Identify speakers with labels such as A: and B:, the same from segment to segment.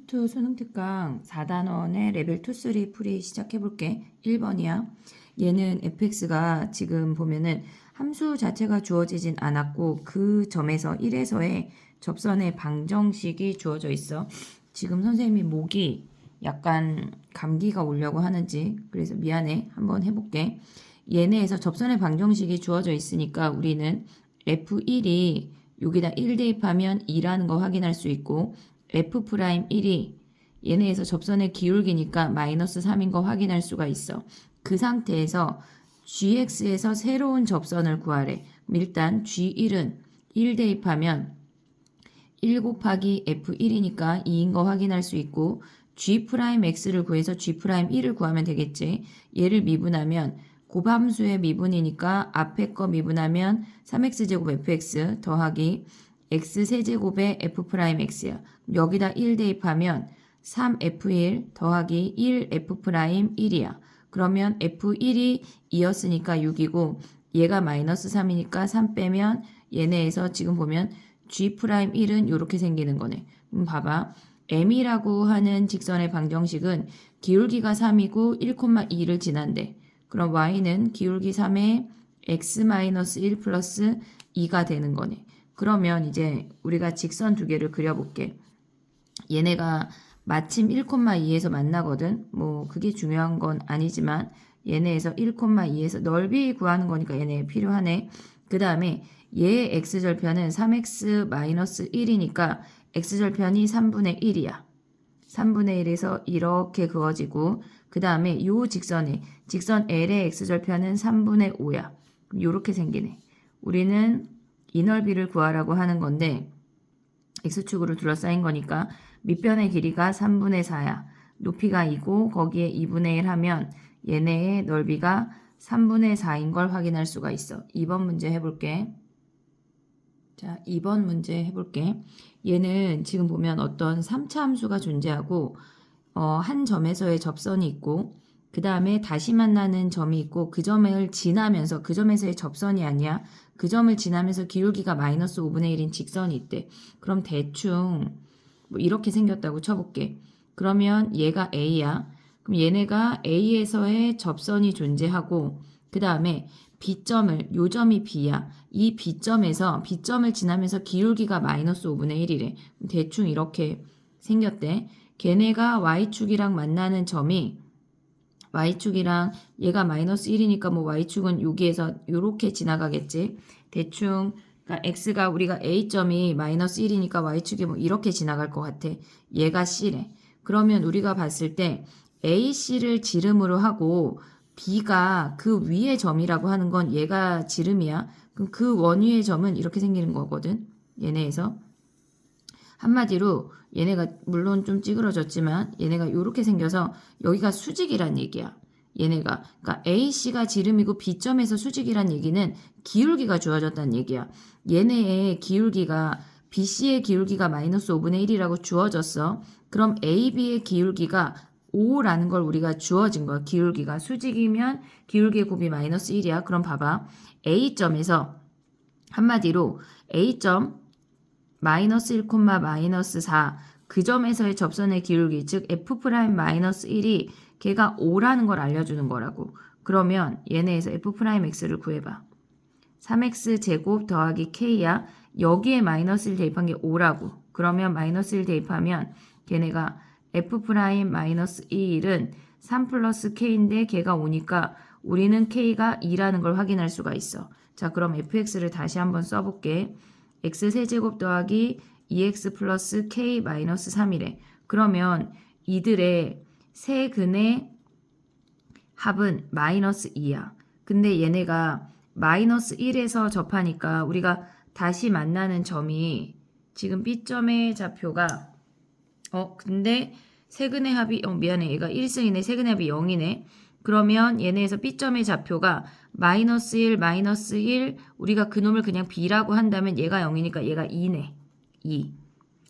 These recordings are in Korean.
A: 투 수능 특강 4단원의 레벨 2, 3 풀이 시작해볼게. 1번이야. 얘는 fx가 지금 보면은 함수 자체가 주어지진 않았고 그 점에서 1에서의 접선의 방정식이 주어져 있어. 지금 선생님이 목이 약간 감기가 오려고 하는지 그래서 미안해. 한번 해볼게. 얘네에서 접선의 방정식이 주어져 있으니까 우리는 f1이 여기다 1 대입하면 2라는 거 확인할 수 있고 F'1이 얘네에서 접선의 기울기니까 마이너스 3인 거 확인할 수가 있어. 그 상태에서 gx에서 새로운 접선을 구하래. 그럼 일단 g1은 1 대입하면 1 곱하기 f1이니까 2인 거 확인할 수 있고 g'x를 구해서 g'1을 구하면 되겠지. 얘를 미분하면 곱함수의 미분이니까 앞에 거 미분하면 3x제곱 fx 더하기 x세제곱의 f'x야. 여기다 1 대입하면 3f1 더하기 1f'1이야. 그러면 f1이 2였으니까 6이고 얘가 마이너스 3이니까 3 빼면 얘네에서 지금 보면 g'1은 이렇게 생기는 거네. 봐봐. m이라고 하는 직선의 방정식은 기울기가 3이고 1,2를 지난대. 그럼 y는 기울기 3에 x-1 플러스 2가 되는 거네. 그러면 이제 우리가 직선 두 개를 그려볼게. 얘네가 마침 1,2에서 만나거든. 뭐 그게 중요한 건 아니지만 얘네에서 1,2에서 넓이 구하는 거니까 얘네 필요하네. 그 다음에 얘의 x절편은 3x-1이니까 x절편이 3분의 1이야. 3분의 1에서 이렇게 그어지고 그 다음에 요 직선 L의 x절편은 3분의 5야. 이렇게 생기네. 우리는 이 넓이를 구하라고 하는 건데 x축으로 둘러싸인 거니까 밑변의 길이가 3분의 4야. 높이가 2고 거기에 2분의 1 하면 얘네의 넓이가 3분의 4인 걸 확인할 수가 있어. 2번 문제 해볼게. 자, 2번 문제 해볼게. 얘는 지금 보면 어떤 3차 함수가 존재하고 한 점에서의 접선이 있고 그 다음에 다시 만나는 점이 있고 그 점을 지나면서 그 점에서의 접선이 아니야. 그 점을 지나면서 기울기가 마이너스 5분의 1인 직선이 있대. 그럼 대충 뭐 이렇게 생겼다고 쳐볼게. 그러면 얘가 A야. 그럼 얘네가 A에서의 접선이 존재하고 그 다음에 요 점이 B야. 이 B점을 지나면서 기울기가 마이너스 5분의 1이래. 대충 이렇게 생겼대. 걔네가 Y축이랑 만나는 점이 Y축이랑 얘가 마이너스 1이니까 뭐 Y축은 여기에서 이렇게 지나가겠지. 대충 그러니까 X가 우리가 A점이 마이너스 1이니까 Y축이 뭐 이렇게 지나갈 것 같아. 얘가 C래. 그러면 우리가 봤을 때 AC를 지름으로 하고 B가 그 위의 점이라고 하는 건 얘가 지름이야. 그럼 그 원위의 점은 이렇게 생기는 거거든. 얘네에서. 한마디로 얘네가 물론 좀 찌그러졌지만 얘네가 이렇게 생겨서 여기가 수직이란 얘기야. 얘네가. 그러니까 AC가 지름이고 B점에서 수직이란 얘기는 기울기가 주어졌다는 얘기야. 얘네의 기울기가 BC의 기울기가 마이너스 5분의 1이라고 주어졌어. 그럼 AB의 기울기가 5라는 걸 우리가 주어진 거야. 기울기가 수직이면 기울기의 곱이 마이너스 1이야. 그럼 봐봐. A점에서 한마디로 A점 마이너스 1, 마이너스 4 그 점에서의 접선의 기울기 즉 F'-1이 걔가 5라는 걸 알려주는 거라고. 그러면 얘네에서 F'X를 구해봐. 3x 제곱 더하기 k야. 여기에 마이너스 1 대입한 게 5라고. 그러면 마이너스 1 대입하면 걔네가 F'-1은 3 플러스 k인데 걔가 5니까 우리는 k가 2라는 걸 확인할 수가 있어. 자, 그럼 fx를 다시 한번 써볼게. x세제곱 더하기 2x 플러스 k 마이너스 3이래. 그러면 이들의 세근의 합은 마이너스 2야. 근데 얘네가 마이너스 1에서 접하니까 우리가 다시 만나는 점이 지금 B점의 좌표가 근데 세근의 합이 미안해. 얘가 1승이네. 세근의 합이 0이네. 그러면 얘네에서 B점의 좌표가 마이너스 1, 마이너스 1 우리가 그놈을 그냥 B라고 한다면 얘가 0이니까 얘가 2네. 2.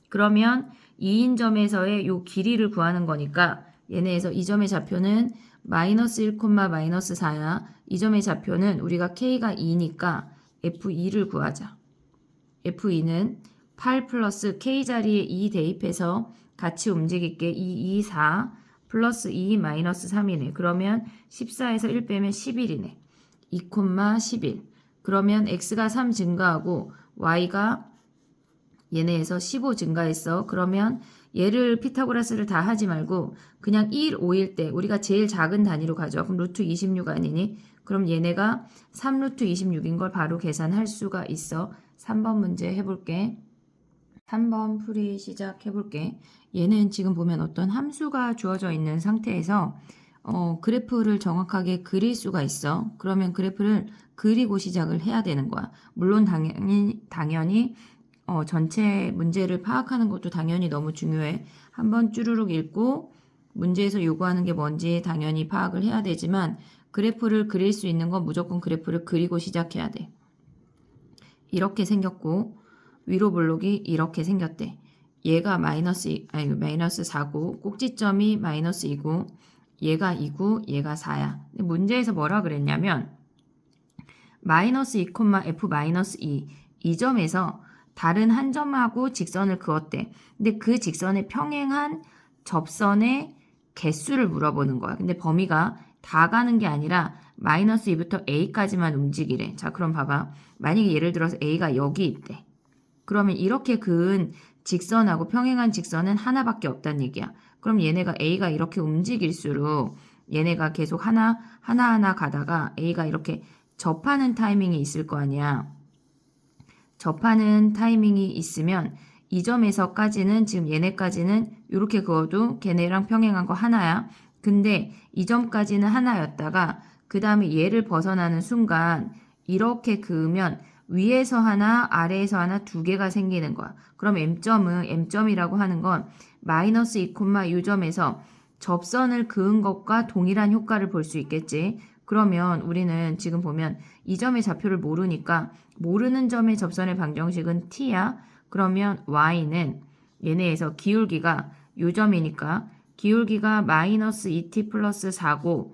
A: 그러면 2인 점에서의 요 길이를 구하는 거니까 얘네에서 이 점의 좌표는 마이너스 1, 마이너스 4야. 이 점의 좌표는 우리가 K가 2니까 F2를 구하자. F2는 8 플러스 K 자리에 2 대입해서 같이 움직일게. 2, 2, 4 플러스 2 마이너스 3이네. 그러면 14에서 1 빼면 11이네. 2, 11. 그러면 x가 3 증가하고 y가 얘네에서 15 증가했어. 그러면 얘를 피타고라스를 다 하지 말고 그냥 1, 5일 때 우리가 제일 작은 단위로 가져와. 그럼 루트 26 아니니? 그럼 얘네가 3 루트 26인 걸 바로 계산할 수가 있어. 3번 문제 해볼게. 3번 풀이 시작해볼게. 얘는 지금 보면 어떤 함수가 주어져 있는 상태에서 그래프를 정확하게 그릴 수가 있어. 그러면 그래프를 그리고 시작을 해야 되는 거야. 물론 당연히 전체 문제를 파악하는 것도 당연히 너무 중요해. 한번 쭈루룩 읽고 문제에서 요구하는 게 뭔지 당연히 파악을 해야 되지만 그래프를 그릴 수 있는 건 무조건 그래프를 그리고 시작해야 돼. 이렇게 생겼고 위로 블록이 이렇게 생겼대. 얘가 마이너스 4고 꼭지점이 마이너스 2고 얘가 2고 얘가 4야. 근데 문제에서 뭐라 그랬냐면 마이너스 2, f 마이너스 2 이 점에서 다른 한 점하고 직선을 그었대. 근데 그 직선에 평행한 접선의 개수를 물어보는 거야. 근데 범위가 다 가는 게 아니라 마이너스 2부터 a까지만 움직이래. 자, 그럼 봐봐. 만약에 예를 들어서 a가 여기 있대. 그러면 이렇게 그은 직선하고 평행한 직선은 하나밖에 없다는 얘기야. 그럼 얘네가 a가 이렇게 움직일수록 얘네가 계속 하나하나 가다가 a가 이렇게 접하는 타이밍이 있을 거 아니야. 접하는 타이밍이 있으면 이 점에서까지는 지금 얘네까지는 이렇게 그어도 걔네랑 평행한 거 하나야. 근데 이 점까지는 하나였다가 그 다음에 얘를 벗어나는 순간 이렇게 그으면 위에서 하나 아래에서 하나 두 개가 생기는 거야. 그럼 M점이라고 하는 건 마이너스 2, 이 점에서 접선을 그은 것과 동일한 효과를 볼 수 있겠지. 그러면 우리는 지금 보면 이 점의 좌표를 모르니까 모르는 점의 접선의 방정식은 t야. 그러면 y는 얘네에서 기울기가 요 점이니까 기울기가 마이너스 2t 플러스 4고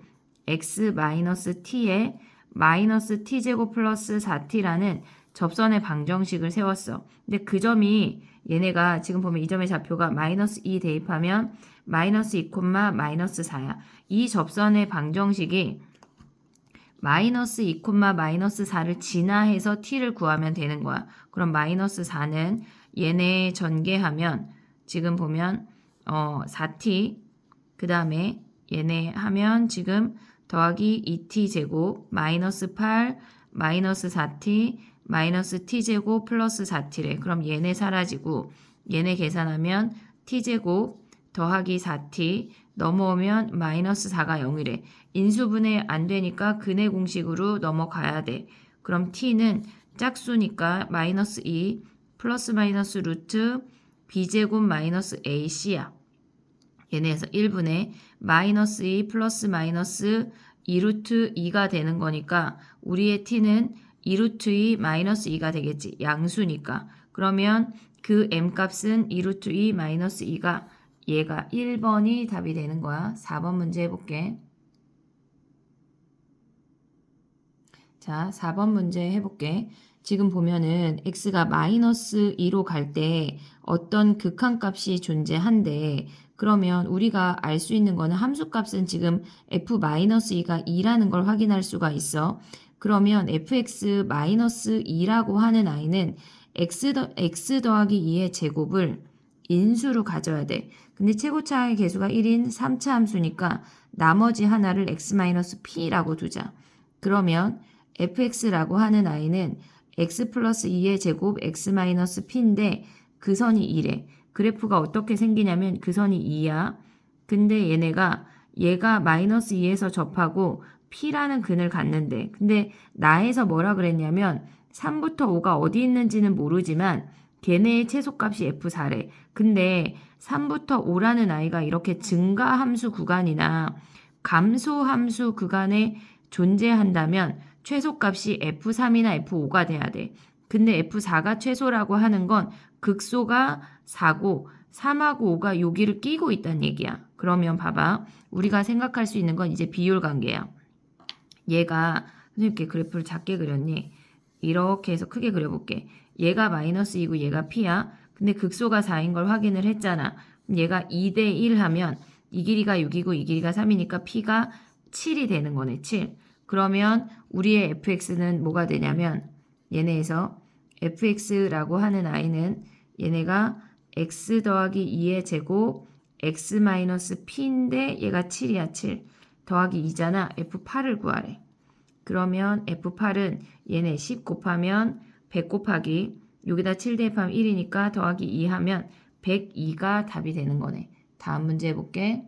A: x 마이너스 t에 마이너스 t제곱 플러스 4t라는 접선의 방정식을 세웠어. 근데 그 점이 얘네가 지금 보면 이 점의 좌표가 마이너스 2 대입하면 마이너스 2, 마이너스 4야. 이 접선의 방정식이 마이너스 2, 마이너스 4를 진화해서 t를 구하면 되는 거야. 그럼 마이너스 4는 얘네 전개하면 지금 보면 4t 그 다음에 얘네 하면 지금 더하기 2t 제곱 마이너스 8 마이너스 4t 마이너스 t제곱 플러스 4t래. 그럼 얘네 사라지고 얘네 계산하면 t제곱 더하기 4t 넘어오면 마이너스 4가 0이래. 인수분해 안 되니까 근해 공식으로 넘어가야 돼. 그럼 t는 짝수니까 마이너스 2 플러스 마이너스 루트 b제곱 마이너스 ac야. 얘네에서 1분의 마이너스 2 플러스 마이너스 2루트 2가 되는 거니까 우리의 t는 2루트 2 마이너스 2가 되겠지. 양수니까. 그러면 그 m값은 2루트 2 마이너스 2가 얘가 1번이 답이 되는 거야. 4번 문제 해볼게. 자, 4번 문제 해볼게. 지금 보면은 x가 마이너스 2로 갈 때 어떤 극한값이 존재한대. 그러면 우리가 알 수 있는 거는 함수값은 지금 f-2가 2라는 걸 확인할 수가 있어. 그러면 fx-2라고 하는 i는 x 더하기 2의 제곱을 인수로 가져야 돼. 근데 최고차의 개수가 1인 3차 함수니까 나머지 하나를 x-p라고 두자. 그러면 fx라고 하는 i는 x 플러스 2의 제곱 x-p인데 그 선이 2래. 그래프가 어떻게 생기냐면 그 선이 2야. 근데 얘가 마이너스 2에서 접하고 p라는 근을 갖는데 근데 나에서 뭐라 그랬냐면 3부터 5가 어디 있는지는 모르지만 걔네의 최소값이 f4래. 근데 3부터 5라는 i가 이렇게 증가함수 구간이나 감소함수 구간에 존재한다면 최소값이 F3이나 F5가 돼야 돼. 근데 F4가 최소라고 하는 건 극소가 4고 3하고 5가 여기를 끼고 있다는 얘기야. 그러면 봐봐. 우리가 생각할 수 있는 건 이제 비율 관계야. 얘가 선생님께 그래프를 작게 그렸니? 이렇게 해서 크게 그려볼게. 얘가 마이너스 2고 얘가 P야. 근데 극소가 4인 걸 확인을 했잖아. 얘가 2대 1 하면 이 길이가 6이고 이 길이가 3이니까 P가 7이 되는 거네. 7. 그러면 우리의 fx는 뭐가 되냐면 얘네에서 fx라고 하는 i는 얘네가 x 더하기 2의 제곱 x 마이너스 p인데 얘가 7이야. 7 더하기 2잖아. f8을 구하래. 그러면 f8은 얘네 10 곱하면 100 곱하기 여기다 7 대입하면 1이니까 더하기 2 하면 102가 답이 되는 거네. 다음 문제 해볼게.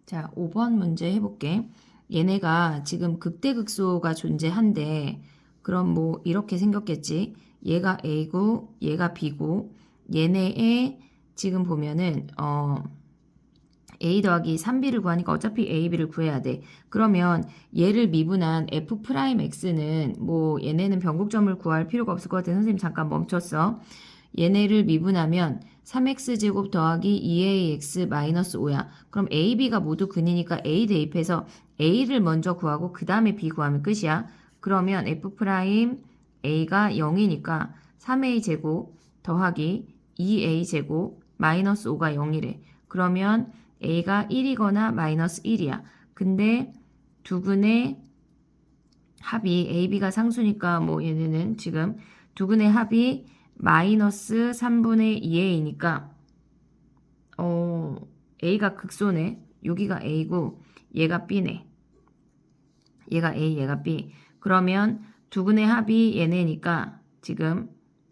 A: 자, 5번 문제 해볼게. 얘네가 지금 극대극소가 존재한데 그럼 뭐 이렇게 생겼겠지. 얘가 A고 얘가 B고 얘네의 지금 보면은 A 더하기 3B를 구하니까 어차피 A, B를 구해야 돼. 그러면 얘를 미분한 F'X는 뭐 얘네는 변곡점을 구할 필요가 없을 것 같아. 선생님 잠깐 멈췄어. 얘네를 미분하면 3x제곱 더하기 2ax 마이너스 5야. 그럼 a, b가 모두 근이니까 a 대입해서 a를 먼저 구하고 그 다음에 b 구하면 끝이야. 그러면 f'a가 0이니까 3a제곱 더하기 2a제곱 마이너스 5가 0이래. 그러면 a가 1이거나 마이너스 1이야. 근데 두근의 합이 a, b가 상수니까 뭐 얘네는 지금 두근의 합이 마이너스 3분의 2a니까 a가 극소네. 여기가 a고 얘가 b네. 얘가 a, 얘가 b. 그러면 두근의 합이 얘네니까 지금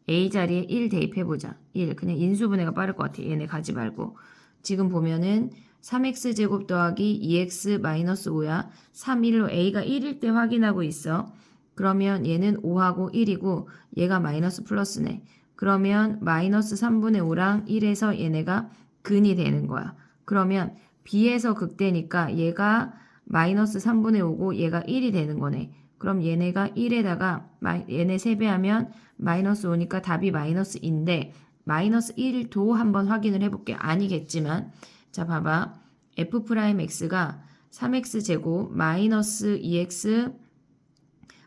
A: a 자리에 1 대입해보자. 1. 그냥 인수분해가 빠를 것 같아. 얘네 가지 말고. 지금 보면은 3x제곱 더하기 2x 마이너스 5야. 3, 1로 a가 1일 때 확인하고 있어. 그러면 얘는 5하고 1이고 얘가 마이너스 플러스네. 그러면 마이너스 3분의 5랑 1에서 얘네가 근이 되는 거야. 그러면 b에서 극대니까 얘가 마이너스 3분의 5고 얘가 1이 되는 거네. 그럼 얘네가 1에다가 얘네 3배하면 마이너스 5니까 답이 마이너스인데 마이너스 1도 한번 확인을 해볼게. 아니겠지만 자 봐봐. f'x가 3x제곱 마이너스 2x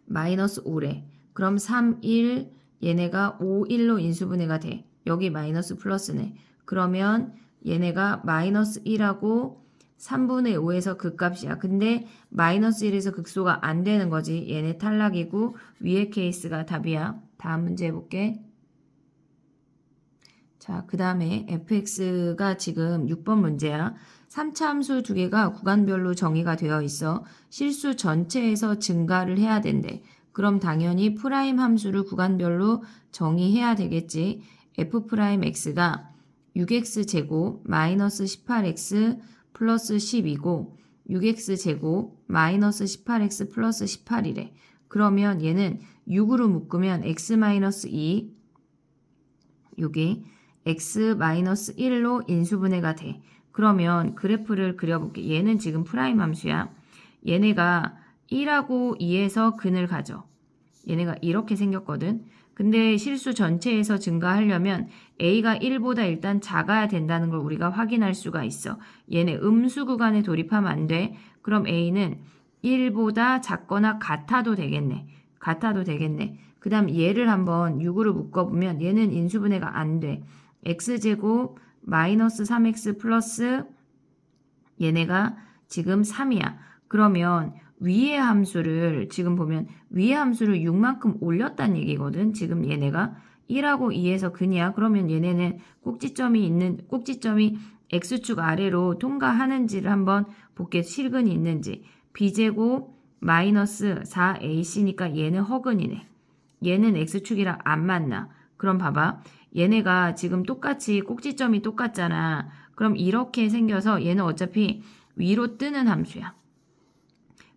A: 마이너스 5래. 그럼 3, 1 얘네가 5, 1로 인수분해가 돼. 여기 마이너스 플러스네. 그러면 얘네가 마이너스 1하고 3분의 5에서 극값이야. 근데 마이너스 1에서 극소가 안 되는 거지. 얘네 탈락이고 위의 케이스가 답이야. 다음 문제 해볼게. 자, 그 다음에 fx가 지금 6번 문제야. 3차 함수 두 개가 구간별로 정의가 되어 있어. 실수 전체에서 증가를 해야 된대. 그럼 당연히 프라임 함수를 구간별로 정의해야 되겠지. f'x가 6x제곱 마이너스 18x 플러스 10이고 6x제곱 마이너스 18x 플러스 18이래. 그러면 얘는 6으로 묶으면 x 마이너스 2 여기 x 마이너스 1로 인수분해가 돼. 그러면 그래프를 그려볼게. 얘는 지금 프라임 함수야. 얘네가 1하고 2에서 근을 가져. 얘네가 이렇게 생겼거든. 근데 실수 전체에서 증가하려면 a가 1보다 일단 작아야 된다는 걸 우리가 확인할 수가 있어. 얘네 음수 구간에 돌입하면 안 돼. 그럼 a는 1보다 작거나 같아도 되겠네. 같아도 되겠네. 그 다음 얘를 한번 6으로 묶어보면 얘는 인수분해가 안 돼. x제곱 마이너스 3x 플러스 얘네가 지금 3이야. 그러면 위의 함수를 지금 보면 위의 함수를 6만큼 올렸다는 얘기거든. 지금 얘네가 1하고 2에서 근이야. 그러면 얘네는 꼭지점이 x축 아래로 통과하는지를 한번 볼게. 실근이 있는지. b제곱 마이너스 4ac니까 얘는 허근이네. 얘는 x축이랑 안 맞나. 그럼 봐봐. 얘네가 지금 똑같이 꼭지점이 똑같잖아. 그럼 이렇게 생겨서 얘는 어차피 위로 뜨는 함수야.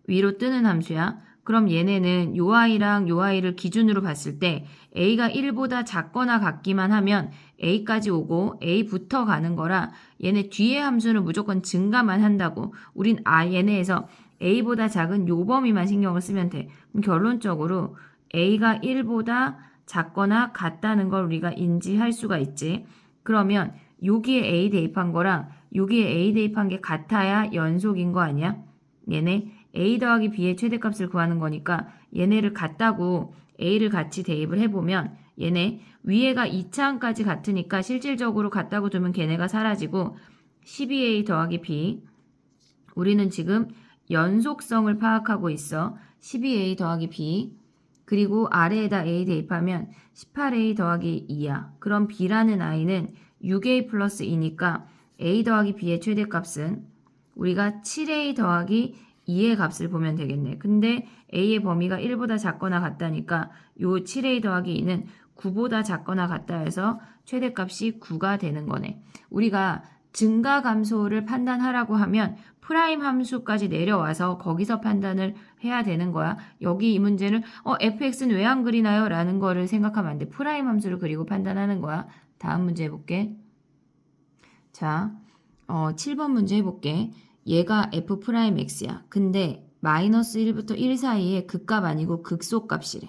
A: 위로 뜨는 함수야. 그럼 얘네는 요 아이랑 요 아이를 기준으로 봤을 때 a가 1보다 작거나 같기만 하면 a까지 오고 a부터 가는 거라 얘네 뒤에 함수는 무조건 증가만 한다고. 우린 얘네에서 a보다 작은 요 범위만 신경을 쓰면 돼. 그럼 결론적으로 a가 1보다 작거나 같다는 걸 우리가 인지할 수가 있지. 그러면 여기에 a 대입한 거랑 여기에 a 대입한 게 같아야 연속인 거 아니야? 얘네 a 더하기 b의 최대값을 구하는 거니까 얘네를 같다고 a를 같이 대입을 해보면 얘네 위에가 2차항까지 같으니까 실질적으로 같다고 두면 걔네가 사라지고 12a 더하기 b 우리는 지금 연속성을 파악하고 있어. 12a 더하기 b 그리고 아래에다 a 대입하면 18a 더하기 2야. 그럼 b라는 i는 6a 플러스 2니까 a 더하기 b의 최대값은 우리가 7a 더하기 2의 값을 보면 되겠네. 근데 a의 범위가 1보다 작거나 같다니까 요 7a 더하기 2는 9보다 작거나 같다 해서 최대값이 9가 되는 거네. 우리가 증가 감소를 판단하라고 하면 프라임 함수까지 내려와서 거기서 판단을 해야 되는 거야. 여기 이 문제는 fx는 왜 안 그리나요? 라는 거를 생각하면 안 돼. 프라임 함수를 그리고 판단하는 거야. 다음 문제 해볼게. 자, 7번 문제 해볼게. 얘가 f'x야. 근데 마이너스 1부터 1 사이에 극값 아니고 극소값이래.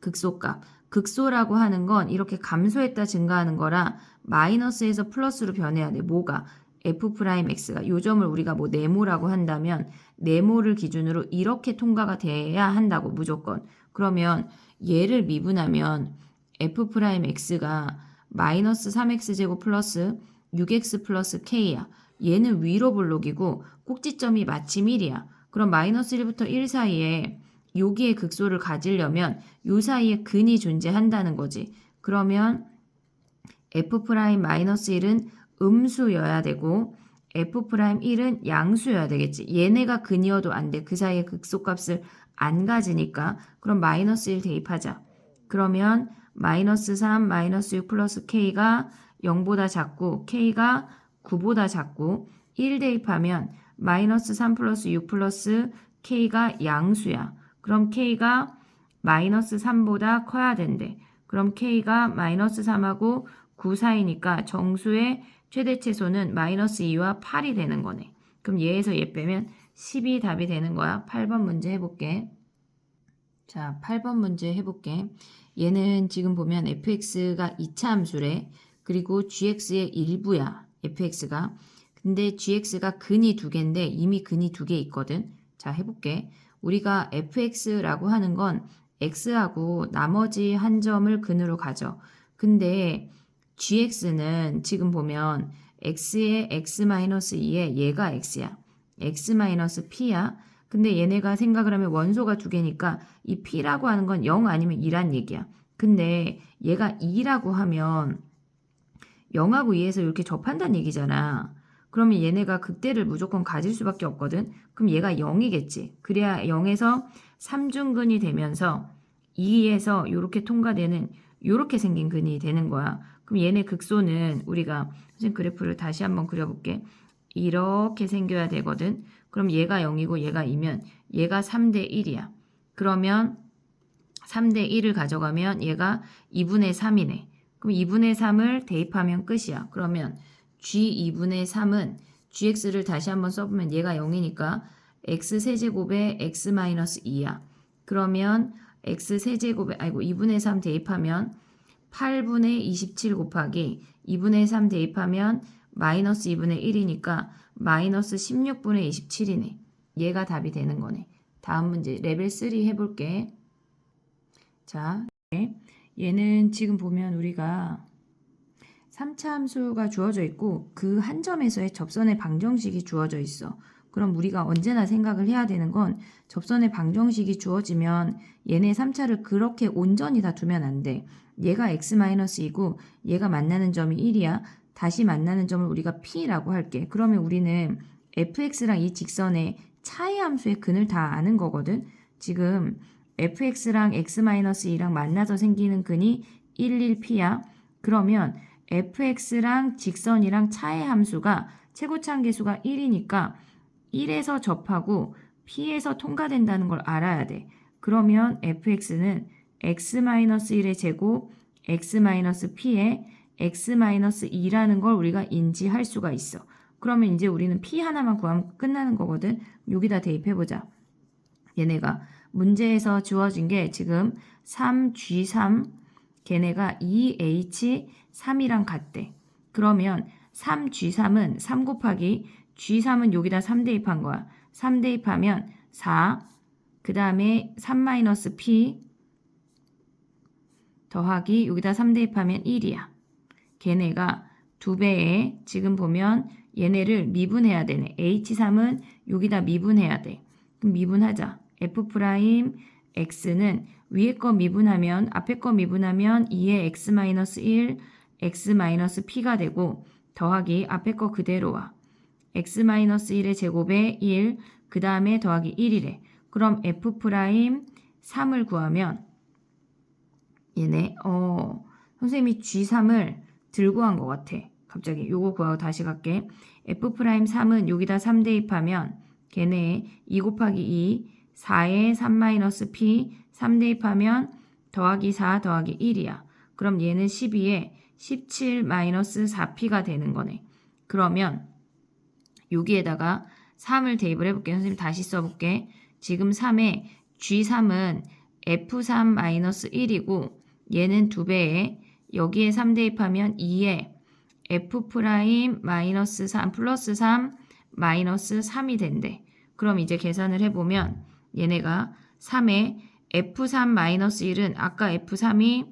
A: 극소값. 극소라고 하는 건 이렇게 감소했다 증가하는 거라 마이너스에서 플러스로 변해야 돼. 뭐가? f'x가 요 점을 우리가 뭐 네모라고 한다면 네모를 기준으로 이렇게 통과가 돼야 한다고 무조건. 그러면 얘를 미분하면 f'x가 마이너스 3x제곱 플러스 6x 플러스 k야. 얘는 위로 볼록이고 꼭지점이 마침 1이야. 그럼 마이너스 1부터 1 사이에 여기에 극소를 가지려면 요 사이에 근이 존재한다는 거지. 그러면 f'-1은 음수여야 되고 f'1은 양수여야 되겠지. 얘네가 근이어도 안 돼. 그 사이에 극소값을 안 가지니까. 그럼 마이너스 1 대입하자. 그러면 마이너스 3, 마이너스 6 플러스 k가 0보다 작고 k가 9보다 작고 1 대입하면 마이너스 3 플러스 6 플러스 k가 양수야. 그럼 k가 마이너스 3보다 커야 된대. 그럼 k가 마이너스 3하고 9 사이니까 정수의 최대 최소는 마이너스 2와 8이 되는 거네. 그럼 얘에서 얘 빼면 10이 답이 되는 거야. 8번 문제 해볼게. 자, 8번 문제 해볼게. 얘는 지금 보면 fx가 2차 함수래. 그리고 gx의 일부야. fx가. 근데 gx가 근이 2개인데 이미 근이 2개 있거든. 자, 해볼게. 우리가 fx라고 하는 건 x하고 나머지 한 점을 근으로 가져. 근데 gx는 지금 보면 x의 x-2에 얘가 x야. x-p야. 근데 얘네가 생각을 하면 원소가 2개니까 이 p라고 하는 건 0 아니면 2란 얘기야. 근데 얘가 2라고 하면 0하고 2에서 이렇게 접한다는 얘기잖아. 그러면 얘네가 극대를 무조건 가질 수밖에 없거든. 그럼 얘가 0이겠지. 그래야 0에서 3중근이 되면서 2에서 이렇게 통과되는 이렇게 생긴 근이 되는 거야. 그럼 얘네 극소는 우리가 선생님 그래프를 다시 한번 그려볼게. 이렇게 생겨야 되거든. 그럼 얘가 0이고 얘가 2면 얘가 3대 1이야. 그러면 3대 1을 가져가면 얘가 2분의 3이네. 그럼 2분의 3을 대입하면 끝이야. 그러면 g 2분의 3은 gx를 다시 한번 써보면 얘가 0이니까 x 세제곱에 x-2야. 그러면 x 세제곱에 2분의 3 대입하면 8분의 27 곱하기 2분의 3 대입하면 마이너스 2분의 1이니까 마이너스 16분의 27이네. 얘가 답이 되는 거네. 다음 문제 레벨 3 해볼게. 자, 얘는 지금 보면 우리가 3차 함수가 주어져 있고 그 한 점에서의 접선의 방정식이 주어져 있어. 그럼 우리가 언제나 생각을 해야 되는 건 접선의 방정식이 주어지면 얘네 3차를 그렇게 온전히 다 두면 안 돼. 얘가 x-2고 얘가 만나는 점이 1이야. 다시 만나는 점을 우리가 p라고 할게. 그러면 우리는 fx랑 이 직선의 차이 함수의 근을 다 아는 거거든. 지금 fx랑 x-2랑 만나서 생기는 근이 1, 1p야. 그러면 fx랑 직선이랑 차의 함수가 최고차항계수가 1이니까 1에서 접하고 p에서 통과된다는 걸 알아야 돼. 그러면 fx는 x-1의 제곱 x-p에 x-2라는 걸 우리가 인지할 수가 있어. 그러면 이제 우리는 p 하나만 구하면 끝나는 거거든. 여기다 대입해보자. 얘네가 문제에서 주어진 게 지금 3G3 걔네가 2H3이랑 같대. 그러면 3G3은 3 곱하기 G3은 여기다 3 대입한 거야. 3 대입하면 4, 그 다음에 3-P, 더하기 여기다 3 대입하면 1이야. 걔네가 2배에 지금 보면 얘네를 미분해야 되네. H3은 여기다 미분해야 돼. 그럼 미분하자. F'X는 위에 거 미분하면 앞에 거 미분하면 2의 X-1 X-P가 되고 더하기 앞에 거 그대로 와. X-1의 제곱에 1 그 다음에 더하기 1이래. 그럼 F'3을 구하면 얘네 선생님이 G3을 들고 한 것 같아. 갑자기 요거 구하고 다시 갈게. F'3은 여기다 3 대입하면 걔네 2 곱하기 2 4에 3-P 3 대입하면 더하기 4 더하기 1이야. 그럼 얘는 12에 17-4P가 되는 거네. 그러면 여기에다가 3을 대입을 해볼게. 선생님 다시 써볼게. 지금 3에 G3은 F3-1이고 얘는 2배에 여기에 3 대입하면 2에 F' 마이너스 3 플러스 3 마이너스 3이 된대. 그럼 이제 계산을 해보면 얘네가 3에 F3 마이너스 1은 아까 F3이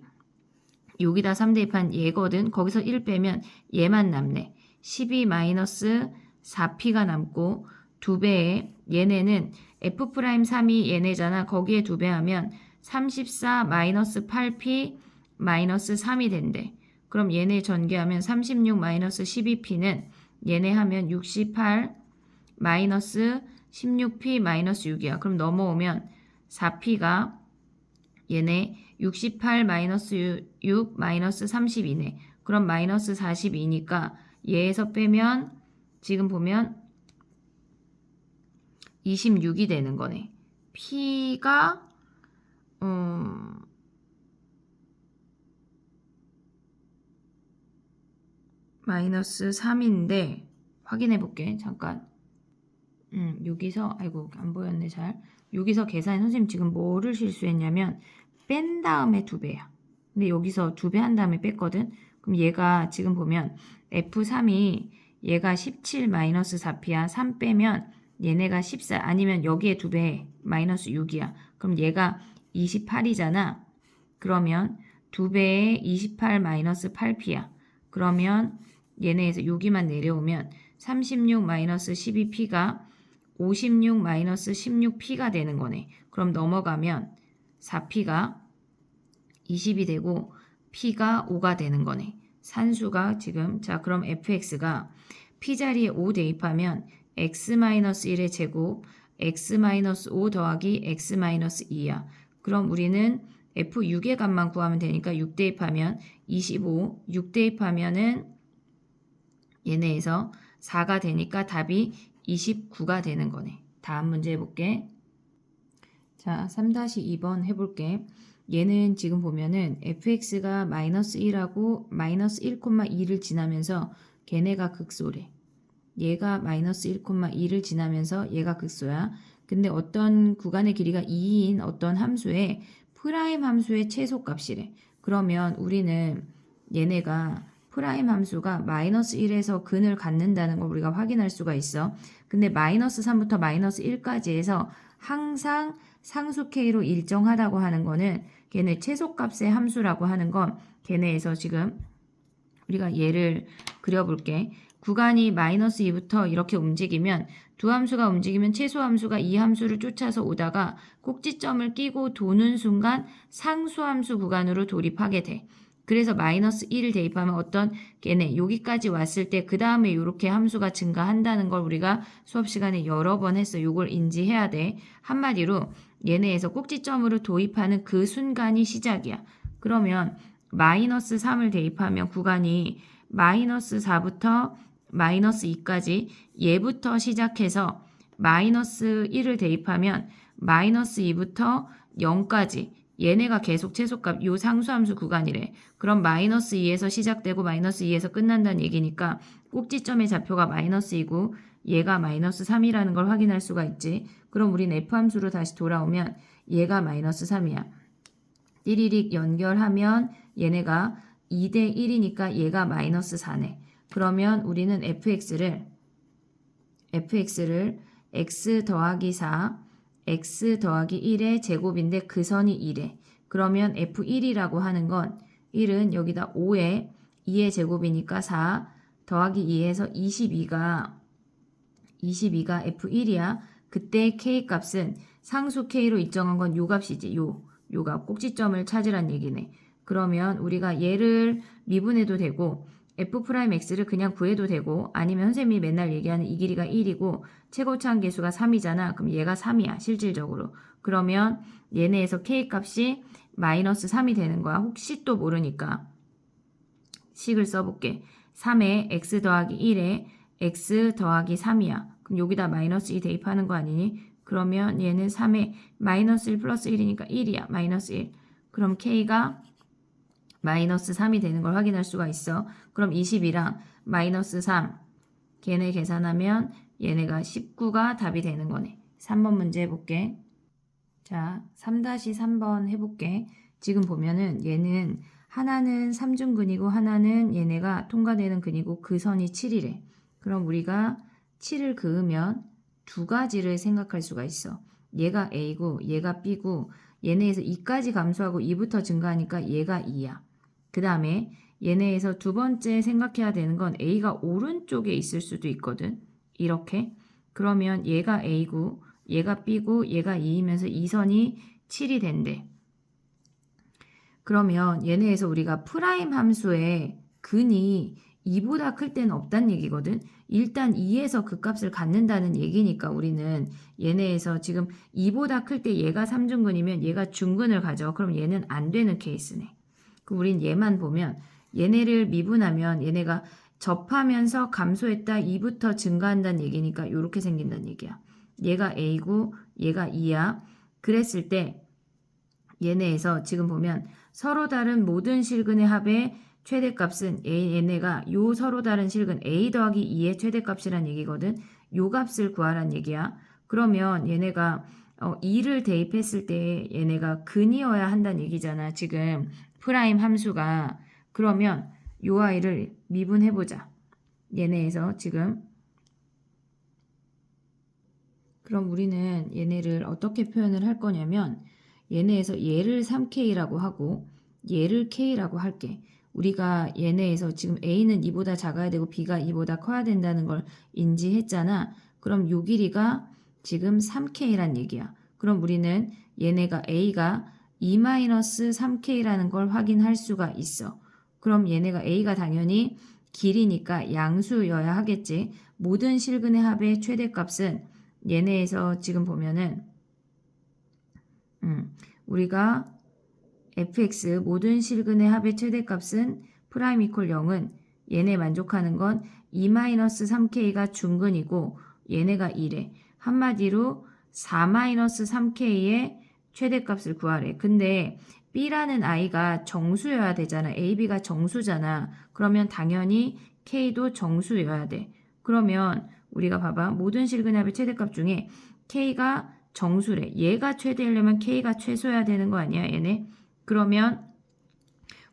A: 여기다 3 대입한 얘거든. 거기서 1 빼면 얘만 남네. 12 마이너스 4P가 남고 2배에 얘네는 F'3이 얘네잖아. 거기에 2배 하면 34 마이너스 8P 마이너스 3이 된대. 그럼 얘네 전개하면 36 마이너스 12P는 얘네 하면 68 마이너스 16P 마이너스 6이야. 그럼 넘어오면 4P가 얘네 68 마이너스 6 마이너스 32네. 그럼 마이너스 42니까 얘에서 빼면 지금 보면 26이 되는 거네. P가 마이너스 3인데 확인해 볼게. 잠깐. 여기서 아이고 안 보였네 잘. 여기서 계산해. 선생님 지금 뭐를 실수했냐면 뺀 다음에 2배야. 근데 여기서 2배 한 다음에 뺐거든. 그럼 얘가 지금 보면 F3이 얘가 17 마이너스 4P야. 3 빼면 얘네가 14 아니면 여기에 2배 마이너스 6이야. 그럼 얘가 28이잖아. 그러면 2배에 28 마이너스 8P야. 그러면 얘네에서 여기만 내려오면 36 마이너스 12P가 56 마이너스 16P가 되는 거네. 그럼 넘어가면 4P가 20이 되고 P가 5가 되는 거네. 산수가 지금 자 그럼 fx가 P자리에 5 대입하면 x-1의 제곱 x-5 더하기 x-2야. 그럼 우리는 f6의 값만 구하면 되니까 6 대입하면 25, 6 대입하면은 얘네에서 4가 되니까 답이 29가 되는 거네. 다음 문제 해볼게. 자, 3-2번 해볼게. 얘는 지금 보면은 fx가 마이너스 1하고 마이너스 1,2를 지나면서 걔네가 극소래. 얘가 마이너스 1,2를 지나면서 얘가 극소야. 근데 어떤 구간의 길이가 2인 어떤 함수의 프라임 함수의 최소값이래. 그러면 우리는 얘네가 프라임 함수가 마이너스 1에서 근을 갖는다는 걸 우리가 확인할 수가 있어. 근데 마이너스 3부터 마이너스 1까지 해서 항상 상수 K로 일정하다고 하는 거는 걔네 최소값의 함수라고 하는 건 걔네에서 지금 우리가 얘를 그려볼게. 구간이 마이너스 2부터 이렇게 움직이면 두 함수가 움직이면 최소 함수가 이 함수를 쫓아서 오다가 꼭지점을 끼고 도는 순간 상수 함수 구간으로 돌입하게 돼. 그래서 마이너스 1을 대입하면 어떤 걔네 여기까지 왔을 때 그 다음에 이렇게 함수가 증가한다는 걸 우리가 수업 시간에 여러 번 했어. 요걸 인지해야 돼. 한마디로 얘네에서 꼭지점으로 도입하는 그 순간이 시작이야. 그러면 마이너스 3을 대입하면 구간이 마이너스 4부터 마이너스 2까지 얘부터 시작해서 마이너스 1을 대입하면 마이너스 2부터 0까지 얘네가 계속 최소값 요 상수함수 구간이래. 그럼 마이너스 2에서 시작되고 마이너스 2에서 끝난다는 얘기니까 꼭지점의 좌표가 마이너스 2고 얘가 마이너스 3이라는 걸 확인할 수가 있지. 그럼 우린 F함수로 다시 돌아오면 얘가 마이너스 3이야. 띠리릭 연결하면 얘네가 2대 1이니까 얘가 마이너스 4네. 그러면 우리는 fx를 x 더하기 4, x 더하기 1의 제곱인데 그 선이 1에. 그러면 F1이라고 하는 건 1은 여기다 5에 2의 제곱이니까 4 더하기 2에서 22가 F1이야. 그때 K 값은 상수 K로 일정한 건 요 값이지. 요 값 꼭지점을 찾으란 얘기네. 그러면 우리가 얘를 미분해도 되고 F'X를 그냥 구해도 되고 아니면 선생님이 맨날 얘기하는 이 길이가 1이고 최고차항 계수가 3이잖아. 그럼 얘가 3이야. 실질적으로. 그러면 얘네에서 K 값이 마이너스 3이 되는 거야. 혹시 또 모르니까 식을 써볼게. 3에 X 더하기 1에 X 더하기 3이야. 그럼 여기다 마이너스 2 대입하는 거 아니니? 그러면 얘는 3에 마이너스 1 플러스 1이니까 1이야. 마이너스 1. 그럼 K가 마이너스 3이 되는 걸 확인할 수가 있어. 그럼 20이랑 마이너스 3 걔네 계산하면 얘네가 19가 답이 되는 거네. 3번 문제 해볼게. 자, 3-3번 해볼게. 지금 보면은 얘는 하나는 삼중근이고 하나는 얘네가 통과되는 근이고 그 선이 7이래. 그럼 우리가 7을 그으면 두 가지를 생각할 수가 있어. 얘가 A고 얘가 B고 얘네에서 2까지 감소하고 2부터 증가하니까 얘가 2야. 그 다음에 얘네에서 두 번째 생각해야 되는 건 A가 오른쪽에 있을 수도 있거든. 이렇게. 그러면 얘가 A고 얘가 B고 얘가 2이면서 이 선이 7이 된대. 그러면 얘네에서 우리가 프라임 함수의 근이 2보다 클 때는 없다는 얘기거든. 일단 2에서 그 값을 갖는다는 얘기니까 우리는 얘네에서 지금 2보다 클 때 얘가 삼중근이면 얘가 중근을 가져. 그럼 얘는 안 되는 케이스네. 그럼 우린 얘만 보면 얘네를 미분하면 얘네가 접하면서 감소했다 2부터 증가한다는 얘기니까 이렇게 생긴다는 얘기야. 얘가 A고 얘가 2야. 그랬을 때 얘네에서 지금 보면 서로 다른 모든 실근의 합의 최대값은 얘네가 요 서로 다른 실근 A 더하기 2의 최대값이란 얘기거든. 요 값을 구하란 얘기야. 그러면 얘네가 2를 대입했을 때 얘네가 근이어야 한다는 얘기잖아. 지금 프라임 함수가. 그러면 요 아이를 미분해보자. 얘네에서 지금 그럼 우리는 얘네를 어떻게 표현을 할 거냐면 얘네에서 얘를 3K라고 하고 얘를 K라고 할게. 우리가 얘네에서 지금 A는 2보다 작아야 되고 B가 2보다 커야 된다는 걸 인지했잖아. 그럼 요 길이가 지금 3K란 얘기야. 그럼 우리는 얘네가 A가 2-3K라는 걸 확인할 수가 있어. 그럼 얘네가 A가 당연히 길이니까 양수여야 하겠지. 모든 실근의 합의 최대값은 얘네에서 지금 보면은 우리가 fx 모든 실근의 합의 최대값은 프라임 이퀄 0은 얘네 만족하는 건 2-3k가 중근이고 얘네가 1에 한마디로 4-3k의 최대값을 구하래. 근데 b라는 i가 정수여야 되잖아. a, b가 정수잖아. 그러면 당연히 k도 정수여야 돼. 그러면 우리가 봐봐. 모든 실근의 합의 최대값 중에 k가 정수래. 얘가 최대이려면 k가 최소여야 되는 거 아니야, 얘네? 그러면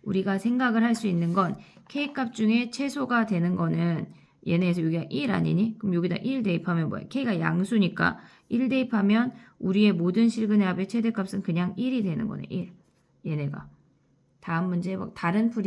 A: 우리가 생각을 할 수 있는 건 k값 중에 최소가 되는 거는 얘네에서 여기가 1 아니니? 그럼 여기다 1 대입하면 뭐야? k가 양수니까 1 대입하면 우리의 모든 실근의 합의 최대값은 그냥 1이 되는 거네. 1. 얘네가. 다음 문제 다른 풀이